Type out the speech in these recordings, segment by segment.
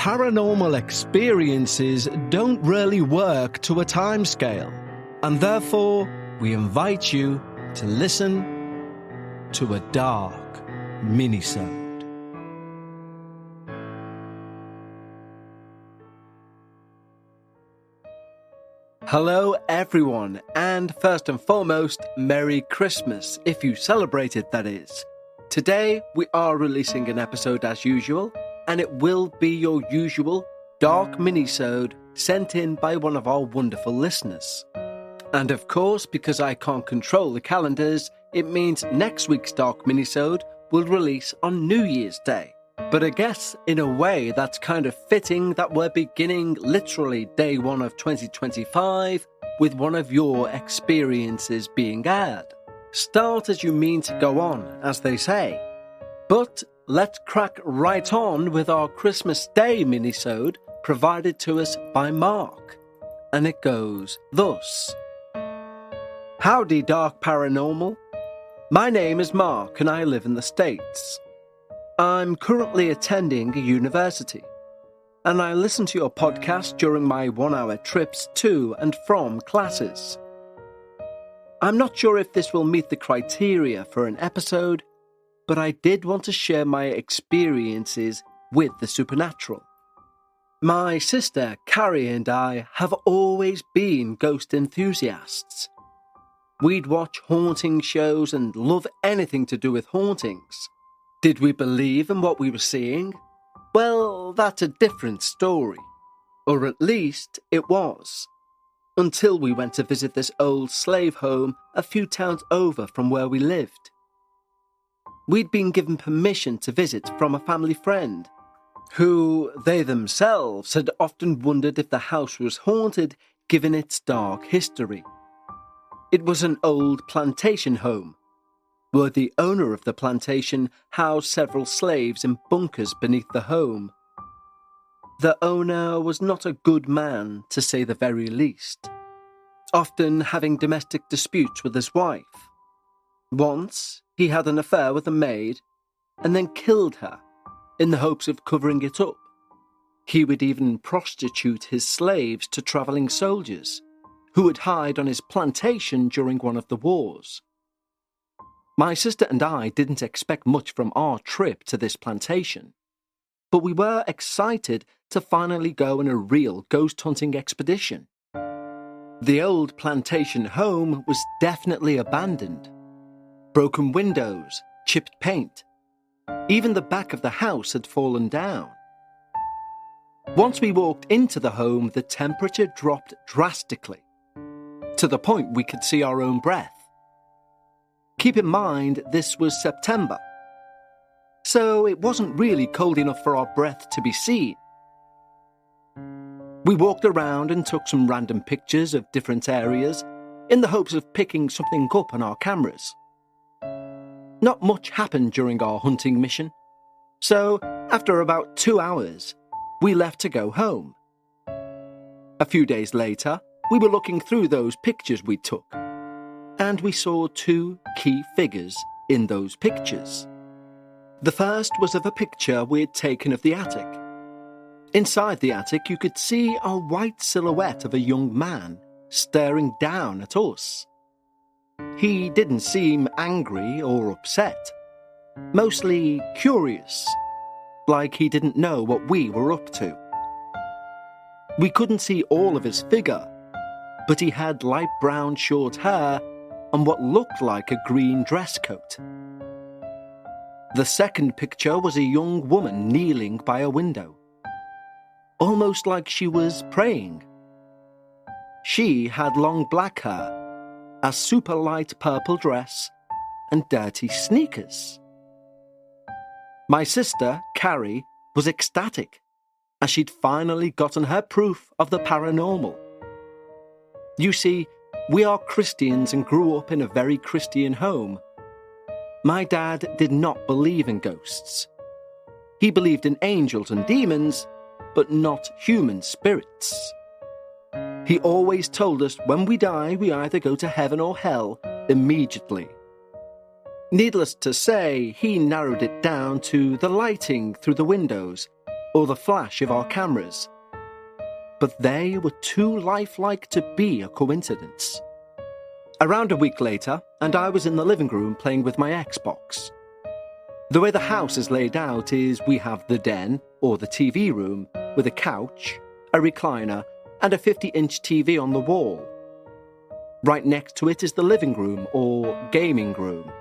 paranormal experiences don't really work to a timescale, and therefore we invite you to listen to a dark minisode. Hello everyone, and first and foremost, Merry Christmas, if you celebrate it, that is. Today we are releasing an episode as usual, and it will be your usual dark minisode sent in by one of our wonderful listeners. And of course, because I can't control the calendars, it means next week's dark minisode will release on New Year's Day. But I guess in a way that's kind of fitting that we're beginning literally day one of 2025 with one of your experiences being aired. Start as you mean to go on, as they say. But let's crack right on with our Christmas Day minisode provided to us by Mark. And it goes thus. Howdy, Dark Paranormal. My name is Mark and I live in the States. I'm currently attending a university, and I listen to your podcast during my 1-hour trips to and from classes. I'm not sure if this will meet the criteria for an episode, but I did want to share my experiences with the supernatural. My sister, Carrie, and I have always been ghost enthusiasts. We'd watch haunting shows and love anything to do with hauntings. Did we believe in what we were seeing? Well, that's a different story. Or at least it was. Until we went to visit this old slave home a few towns over from where we lived. We'd been given permission to visit from a family friend, who they themselves had often wondered if the house was haunted given its dark history. It was an old plantation home, where the owner of the plantation housed several slaves in bunkers beneath the home. The owner was not a good man, to say the very least, often having domestic disputes with his wife. Once, he had an affair with a maid, and then killed her, in the hopes of covering it up. He would even prostitute his slaves to travelling soldiers, who would hide on his plantation during one of the wars. My sister and I didn't expect much from our trip to this plantation, but we were excited to finally go on a real ghost hunting expedition. The old plantation home was definitely abandoned. Broken windows, chipped paint. Even the back of the house had fallen down. Once we walked into the home, the temperature dropped drastically, to the point we could see our own breath. Keep in mind, this was September, so it wasn't really cold enough for our breath to be seen. We walked around and took some random pictures of different areas in the hopes of picking something up on our cameras. Not much happened during our hunting mission, so after about 2 hours, we left to go home. A few days later, we were looking through those pictures we took, and we saw 2 key figures in those pictures. The first was of a picture we had taken of the attic. Inside the attic, you could see a white silhouette of a young man staring down at us. He didn't seem angry or upset, mostly curious, like he didn't know what we were up to. We couldn't see all of his figure, but he had light brown short hair and what looked like a green dress coat. The second picture was a young woman kneeling by a window, almost like she was praying. She had long black hair, a super light purple dress, and dirty sneakers. My sister, Carrie, was ecstatic, as she'd finally gotten her proof of the paranormal. You see, we are Christians and grew up in a very Christian home. My dad did not believe in ghosts. He believed in angels and demons, but not human spirits. He always told us when we die, we either go to heaven or hell immediately. Needless to say, he narrowed it down to the lighting through the windows or the flash of our cameras. But they were too lifelike to be a coincidence. Around a week later, and I was in the living room playing with my Xbox. The way the house is laid out is we have the den, or the TV room, with a couch, a recliner, and a 50-inch TV on the wall. Right next to it is the living room, or gaming room,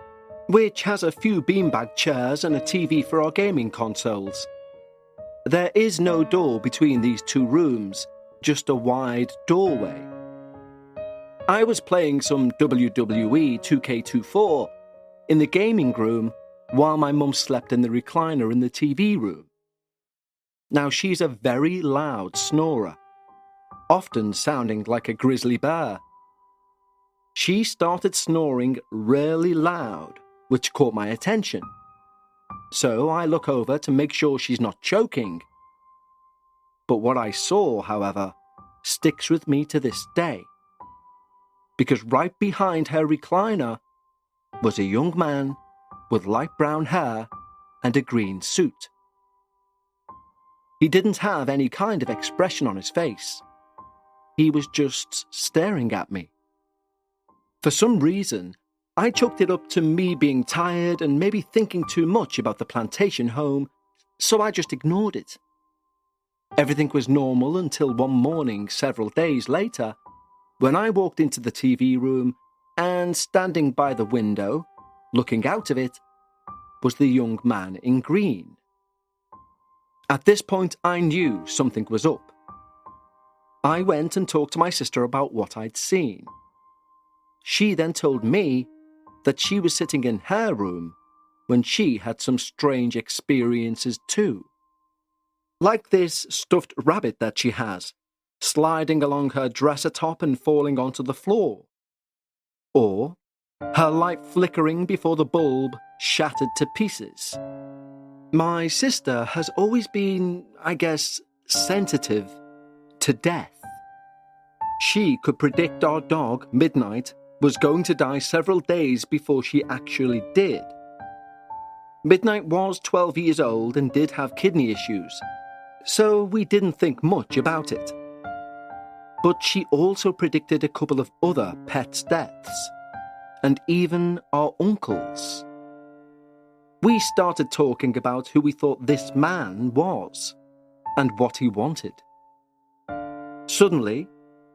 which has a few beanbag chairs and a TV for our gaming consoles. There is no door between these two rooms, just a wide doorway. I was playing some WWE 2K24 in the gaming room while my mum slept in the recliner in the TV room. Now, she's a very loud snorer, often sounding like a grizzly bear. She started snoring really loud, which caught my attention. So I look over to make sure she's not choking. But what I saw, however, sticks with me to this day. Because right behind her recliner was a young man with light brown hair and a green suit. He didn't have any kind of expression on his face. He was just staring at me. For some reason, I chalked it up to me being tired and maybe thinking too much about the plantation home, so I just ignored it. Everything was normal until one morning several days later, when I walked into the TV room and standing by the window, looking out of it, was the young man in green. At this point, I knew something was up. I went and talked to my sister about what I'd seen. She then told me that she was sitting in her room when she had some strange experiences too. Like this stuffed rabbit that she has, sliding along her dresser top and falling onto the floor. Or her light flickering before the bulb shattered to pieces. My sister has always been, I guess, sensitive to death. She could predict our dog, Midnight, was going to die several days before she actually did. Midnight was 12 years old and did have kidney issues, so we didn't think much about it. But she also predicted a couple of other pets' deaths, and even our uncle's. We started talking about who we thought this man was, and what he wanted. Suddenly,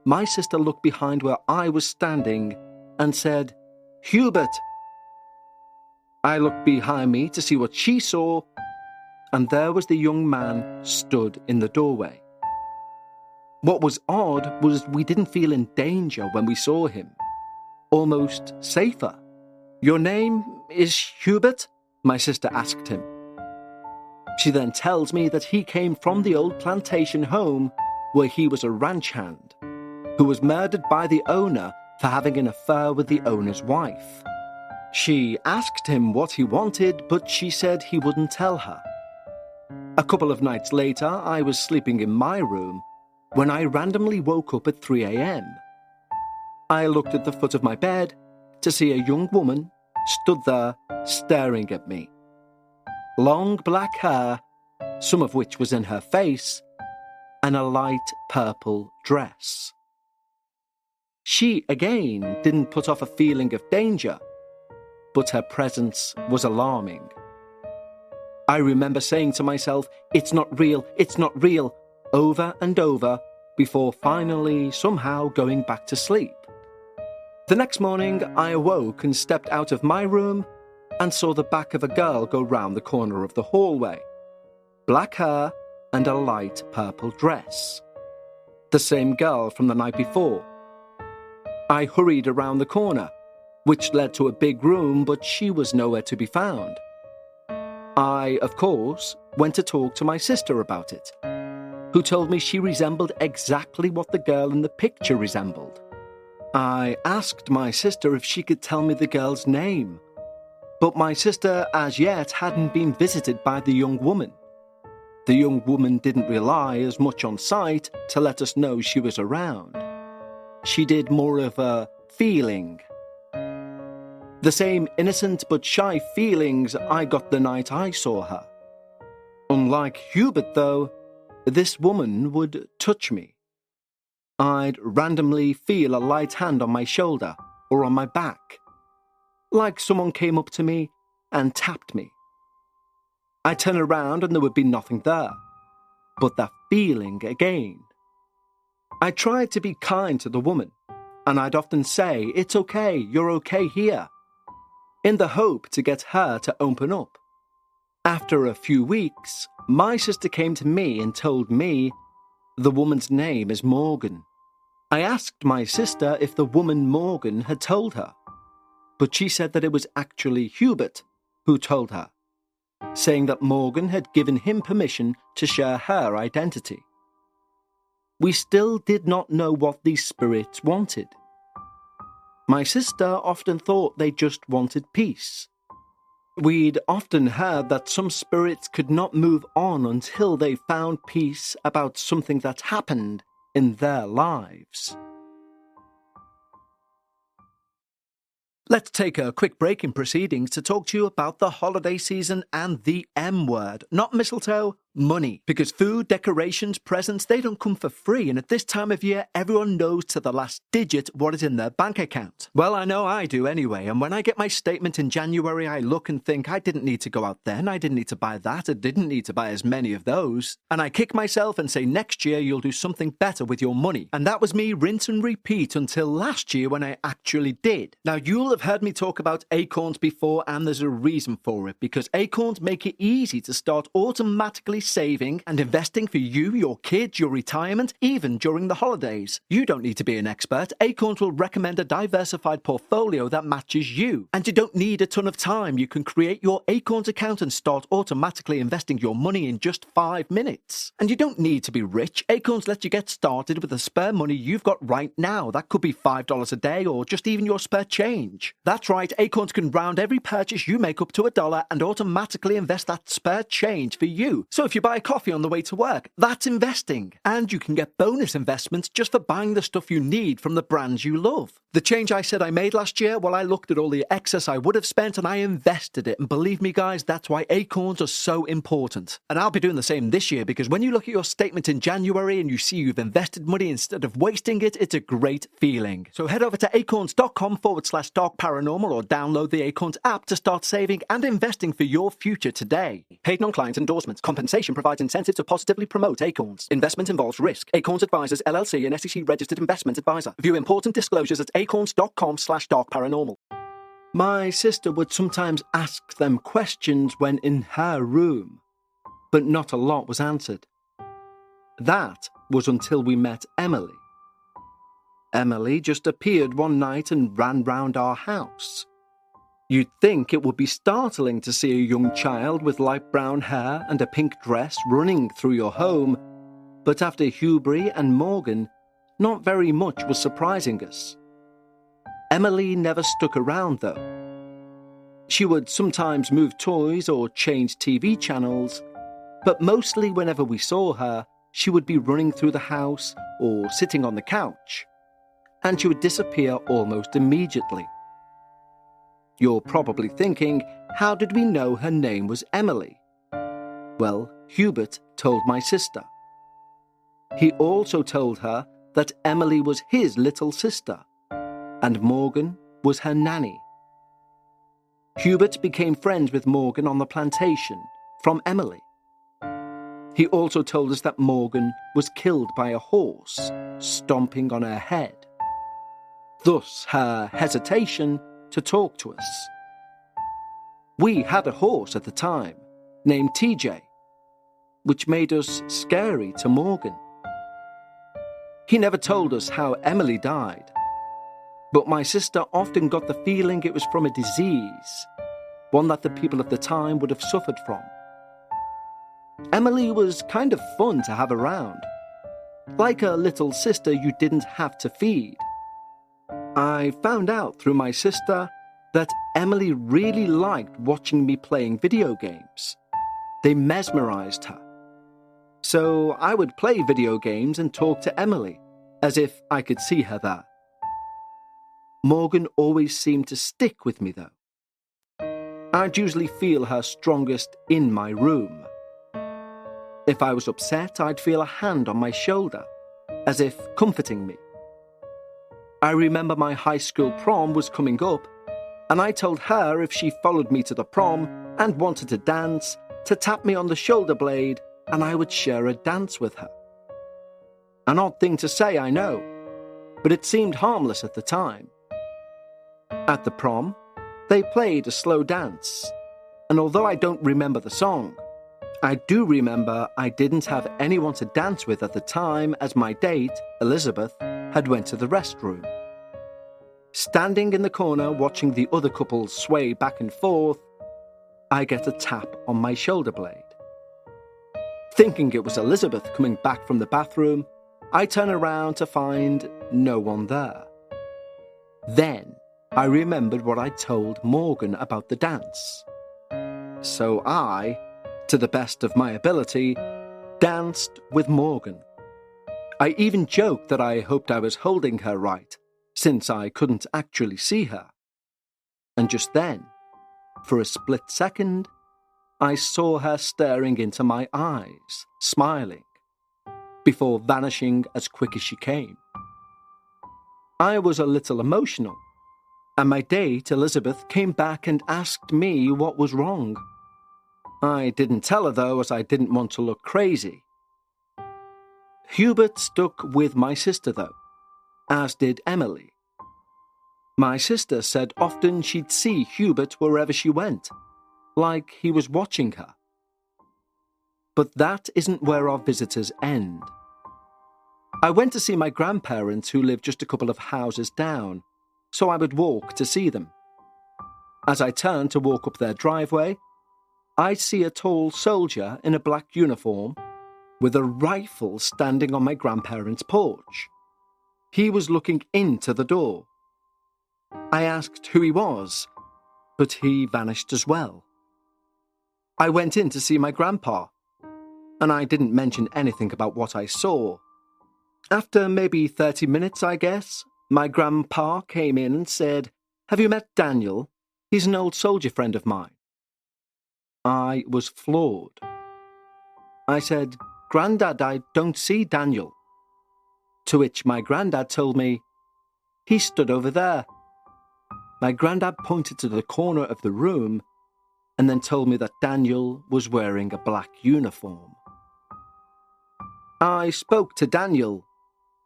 my sister looked behind where I was standing and said, "Hubert." I looked behind me to see what she saw, and there was the young man stood in the doorway. What was odd was we didn't feel in danger when we saw him. Almost safer. "Your name is Hubert?" my sister asked him. She then tells me that he came from the old plantation home where he was a ranch hand, who was murdered by the owner for having an affair with the owner's wife. She asked him what he wanted, but she said he wouldn't tell her. A couple of nights later, I was sleeping in my room when I randomly woke up at 3 a.m. I looked at the foot of my bed to see a young woman stood there staring at me. Long black hair, some of which was in her face, and a light purple dress. She, again, didn't put off a feeling of danger, but her presence was alarming. I remember saying to myself, "It's not real, it's not real," over and over, before finally somehow going back to sleep. The next morning, I awoke and stepped out of my room and saw the back of a girl go round the corner of the hallway. Black hair and a light purple dress. The same girl from the night before. I hurried around the corner, which led to a big room, but she was nowhere to be found. I, of course, went to talk to my sister about it, who told me she resembled exactly what the girl in the picture resembled. I asked my sister if she could tell me the girl's name, but my sister as yet hadn't been visited by the young woman. The young woman didn't rely as much on sight to let us know she was around. She did more of a feeling. The same innocent but shy feelings I got the night I saw her. Unlike Hubert, though, this woman would touch me. I'd randomly feel a light hand on my shoulder or on my back, like someone came up to me and tapped me. I'd turn around and there would be nothing there, but that feeling again. I tried to be kind to the woman, and I'd often say, "It's okay, you're okay here," in the hope to get her to open up. After a few weeks, my sister came to me and told me the woman's name is Morgan. I asked my sister if the woman Morgan had told her, but she said that it was actually Hubert who told her, saying that Morgan had given him permission to share her identity. We still did not know what these spirits wanted. My sister often thought they just wanted peace. We'd often heard that some spirits could not move on until they found peace about something that happened in their lives. Let's take a quick break in proceedings to talk to you about the holiday season and the M word. Not mistletoe, money. Because food, decorations, presents, they don't come for free, and at this time of year, everyone knows to the last digit what is in their bank account. Well, I know I do anyway, and when I get my statement in January, I look and think, I didn't need to go out then, I didn't need to buy that, I didn't need to buy as many of those. And I kick myself and say, next year you'll do something better with your money. And that was me rinse and repeat until last year when I actually did. Now, you'll have heard me talk about acorns before, and there's a reason for it, because acorns make it easy to start automatically saving and investing for you, your kids, your retirement, even during the holidays. You don't need to be an expert. Acorns will recommend a diversified portfolio that matches you. And you don't need a ton of time. You can create your Acorns account and start automatically investing your money in just 5 minutes. And you don't need to be rich. Acorns lets you get started with the spare money you've got right now. That could be $5 a day or just even your spare change. That's right, Acorns can round every purchase you make up to $1 and automatically invest that spare change for you. So if you buy a coffee on the way to work, that's investing. And you can get bonus investments just for buying the stuff you need from the brands you love. The change I said I made last year, well, I looked at all the excess I would have spent and I invested it. And believe me, guys, that's why Acorns are so important. And I'll be doing the same this year, because when you look at your statement in January and you see you've invested money instead of wasting it, it's a great feeling. So head over to acorns.com/darkparanormal or download the Acorns app to start saving and investing for your future today. Paid non-client endorsements. Compensation provides incentive to positively promote Acorns. Investment involves risk. Acorns Advisors LLC, an SEC-registered investment advisor. View important disclosures at acorns.com/darkparanormal. My sister would sometimes ask them questions when in her room, but not a lot was answered. That was until we met Emily. Emily just appeared one night and ran round our house. You'd think it would be startling to see a young child with light brown hair and a pink dress running through your home, but after Hubert and Morgan, not very much was surprising us. Emily never stuck around, though. She would sometimes move toys or change TV channels, but mostly whenever we saw her, she would be running through the house or sitting on the couch, and she would disappear almost immediately. You're probably thinking, how did we know her name was Emily? Well, Hubert told my sister. He also told her that Emily was his little sister, and Morgan was her nanny. Hubert became friends with Morgan on the plantation from Emily. He also told us that Morgan was killed by a horse stomping on her head. Thus her hesitation to talk to us. We had a horse at the time, named TJ, which made us scary to Morgan. He never told us how Emily died, but my sister often got the feeling it was from a disease, one that the people of the time would have suffered from. Emily was kind of fun to have around, like a little sister you didn't have to feed. I found out through my sister that Emily really liked watching me playing video games. They mesmerized her. So I would play video games and talk to Emily, as if I could see her there. Morgan always seemed to stick with me, though. I'd usually feel her strongest in my room. If I was upset, I'd feel a hand on my shoulder, as if comforting me. I remember my high school prom was coming up, and I told her if she followed me to the prom and wanted to dance, to tap me on the shoulder blade, and I would share a dance with her. An odd thing to say, I know, but it seemed harmless at the time. At the prom, they played a slow dance, and although I don't remember the song, I do remember I didn't have anyone to dance with at the time, as my date, Elizabeth, had went to the restroom. Standing in the corner watching the other couples sway back and forth, I get a tap on my shoulder blade. Thinking it was Elizabeth coming back from the bathroom, I turn around to find no one there. Then I remembered what I told Morgan about the dance. So I, to the best of my ability, danced with Morgan. I even joked that I hoped I was holding her right, since I couldn't actually see her. And just then, for a split second, I saw her staring into my eyes, smiling, before vanishing as quick as she came. I was a little emotional, and my date, Elizabeth, came back and asked me what was wrong. I didn't tell her though, as I didn't want to look crazy. Hubert stuck with my sister though, as did Emily. My sister said often she'd see Hubert wherever she went, like he was watching her. But that isn't where our visitors end. I went to see my grandparents, who lived just a couple of houses down, so I would walk to see them. As I turned to walk up their driveway, I see a tall soldier in a black uniform with a rifle standing on my grandparents' porch. He was looking into the door. I asked who he was, but he vanished as well. I went in to see my grandpa, and I didn't mention anything about what I saw. After maybe 30 minutes, I guess, my grandpa came in and said, "Have you met Daniel? He's an old soldier friend of mine." I was floored. I said, "Grandad, I don't see Daniel." To which my granddad told me, "He stood over there." My granddad pointed to the corner of the room and then told me that Daniel was wearing a black uniform. I spoke to Daniel,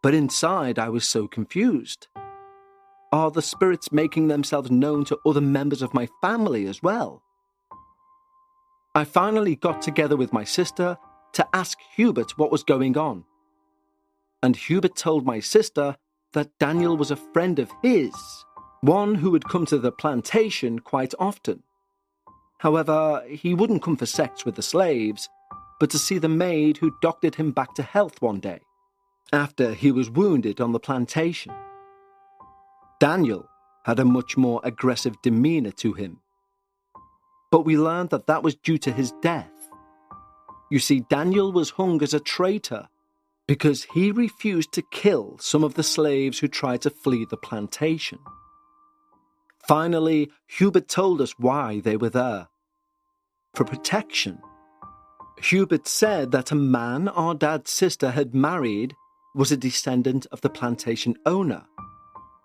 but inside I was so confused. Are the spirits making themselves known to other members of my family as well? I finally got together with my sister to ask Hubert what was going on. And Hubert told my sister that Daniel was a friend of his, one who would come to the plantation quite often. However, he wouldn't come for sex with the slaves, but to see the maid who doctored him back to health one day, after he was wounded on the plantation. Daniel had a much more aggressive demeanour to him. But we learned that that was due to his death. You see, Daniel was hung as a traitor because he refused to kill some of the slaves who tried to flee the plantation. Finally, Hubert told us why they were there. For protection. Hubert said that a man our dad's sister had married was a descendant of the plantation owner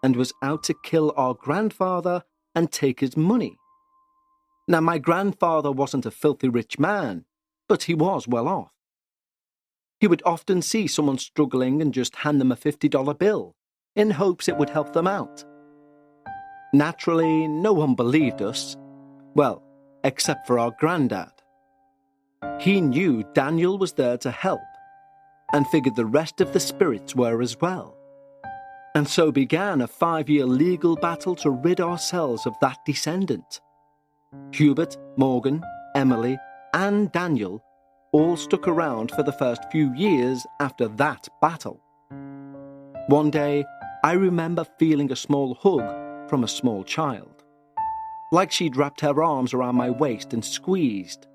and was out to kill our grandfather and take his money. Now, my grandfather wasn't a filthy rich man, but he was well off. He would often see someone struggling and just hand them a $50 bill, in hopes it would help them out. Naturally, no one believed us, well, except for our granddad. He knew Daniel was there to help, and figured the rest of the spirits were as well. And so began a 5-year legal battle to rid ourselves of that descendant. Hubert, Morgan, Emily, and Daniel all stuck around for the first few years after that battle. One day, I remember feeling a small hug from a small child, like she'd wrapped her arms around my waist and squeezed.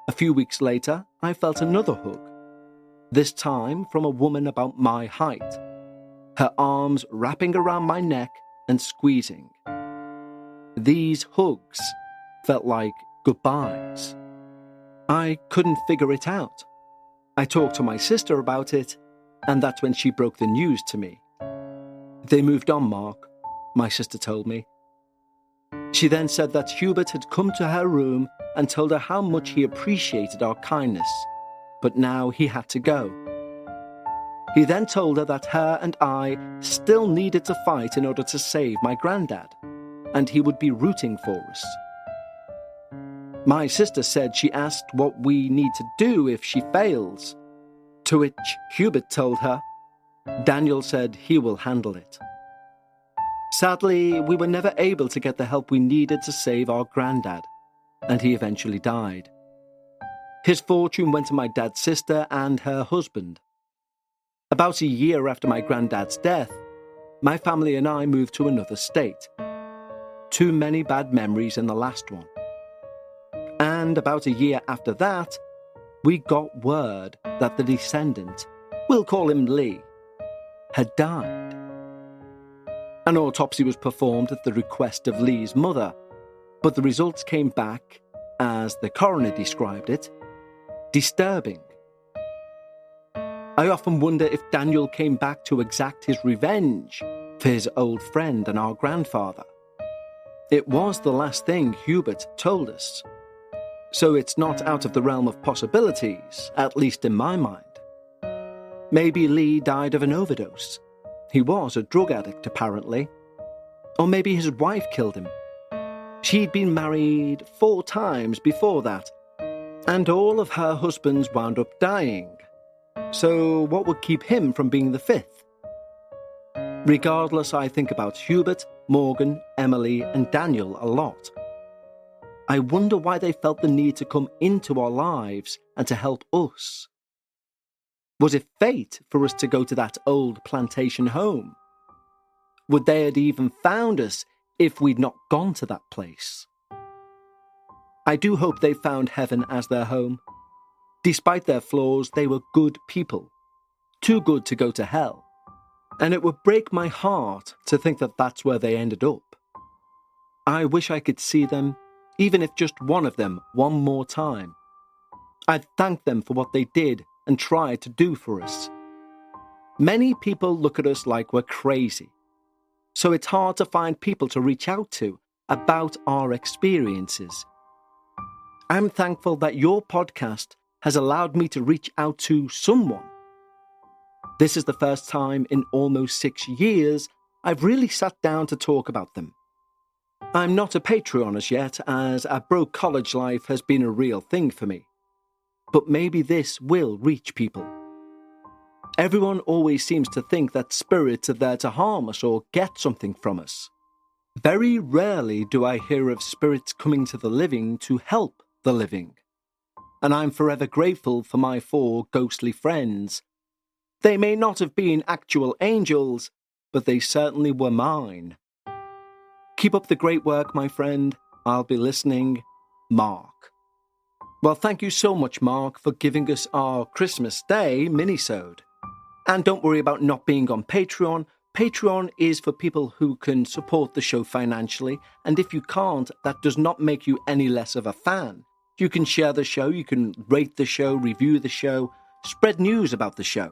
A few weeks later, I felt another hug, this time from a woman about my height, her arms wrapping around my neck and squeezing. These hugs felt like goodbyes. I couldn't figure it out. I talked to my sister about it, and that's when she broke the news to me. They moved on, Mark, my sister told me. She then said that Hubert had come to her room and told her how much he appreciated our kindness, but now he had to go. He then told her that her and I still needed to fight in order to save my granddad, and he would be rooting for us. My sister said she asked what we need to do if she fails, to which Hubert told her, Daniel said he will handle it. Sadly, we were never able to get the help we needed to save our granddad, and he eventually died. His fortune went to my dad's sister and her husband. About a year after my granddad's death, my family and I moved to another state. Too many bad memories in the last one. And about a year after that, we got word that the descendant, we'll call him Lee, had died. An autopsy was performed at the request of Lee's mother, but the results came back, as the coroner described it, disturbing. I often wonder if Daniel came back to exact his revenge for his old friend and our grandfather. It was the last thing Hubert told us. So it's not out of the realm of possibilities, at least in my mind. Maybe Lee died of an overdose. He was a drug addict, apparently. Or maybe his wife killed him. She'd been married 4 times before that, and all of her husbands wound up dying. So what would keep him from being the 5th? Regardless, I think about Hubert, Morgan, Emily, and Daniel a lot. I wonder why they felt the need to come into our lives and to help us. Was it fate for us to go to that old plantation home? Would they have even found us if we'd not gone to that place? I do hope they found heaven as their home. Despite their flaws, they were good people, too good to go to hell. And it would break my heart to think that that's where they ended up. I wish I could see them, even if just one of them, one more time. I'd thank them for what they did and tried to do for us. Many people look at us like we're crazy, so it's hard to find people to reach out to about our experiences. I'm thankful that your podcast has allowed me to reach out to someone. This is the first time in almost 6 years I've really sat down to talk about them. I'm not a Patreon as yet, as a broke college life has been a real thing for me. But maybe this will reach people. Everyone always seems to think that spirits are there to harm us or get something from us. Very rarely do I hear of spirits coming to the living to help the living. And I'm forever grateful for my 4 ghostly friends. They may not have been actual angels, but they certainly were mine. Keep up the great work, my friend. I'll be listening. Mark. Well, thank you so much, Mark, for giving us our Christmas Day Minisode. And don't worry about not being on Patreon. Patreon is for people who can support the show financially, and if you can't, that does not make you any less of a fan. You can share the show, you can rate the show, review the show, spread news about the show.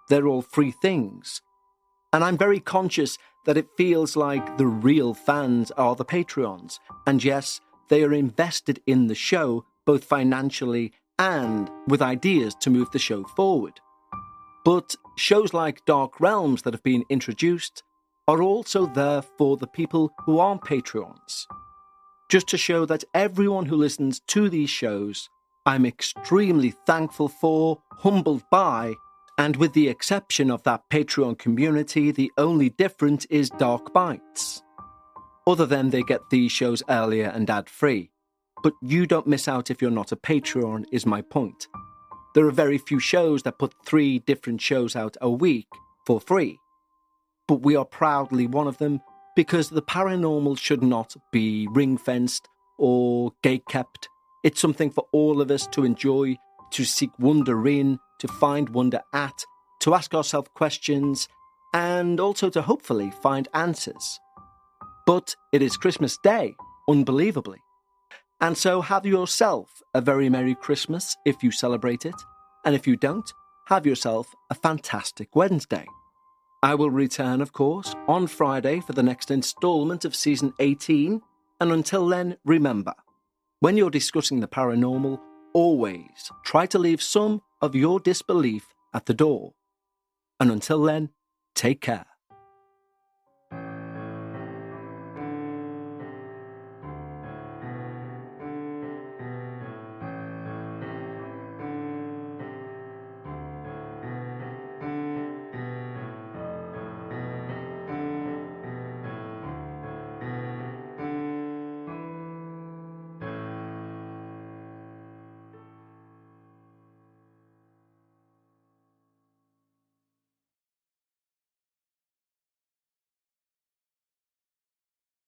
They're all free things. And I'm very conscious that it feels like the real fans are the Patreons. And yes, they are invested in the show, both financially and with ideas to move the show forward. But shows like Dark Realms that have been introduced are also there for the people who aren't Patreons. Just to show that everyone who listens to these shows, I'm extremely thankful for, humbled by, and with the exception of that Patreon community, the only difference is Dark Bites. Other than they get these shows earlier and ad-free. But you don't miss out if you're not a Patreon, is my point. There are very few shows that put 3 different shows out a week for free. But we are proudly one of them, because the paranormal should not be ring-fenced or gate-kept. It's something for all of us to enjoy, to seek wonder in, to find wonder at, to ask ourselves questions, and also to hopefully find answers. But it is Christmas Day, unbelievably. And so have yourself a very Merry Christmas if you celebrate it. And if you don't, have yourself a fantastic Wednesday. I will return, of course, on Friday for the next installment of Season 18, and until then, remember, when you're discussing the paranormal, always try to leave some of your disbelief at the door. And until then, take care.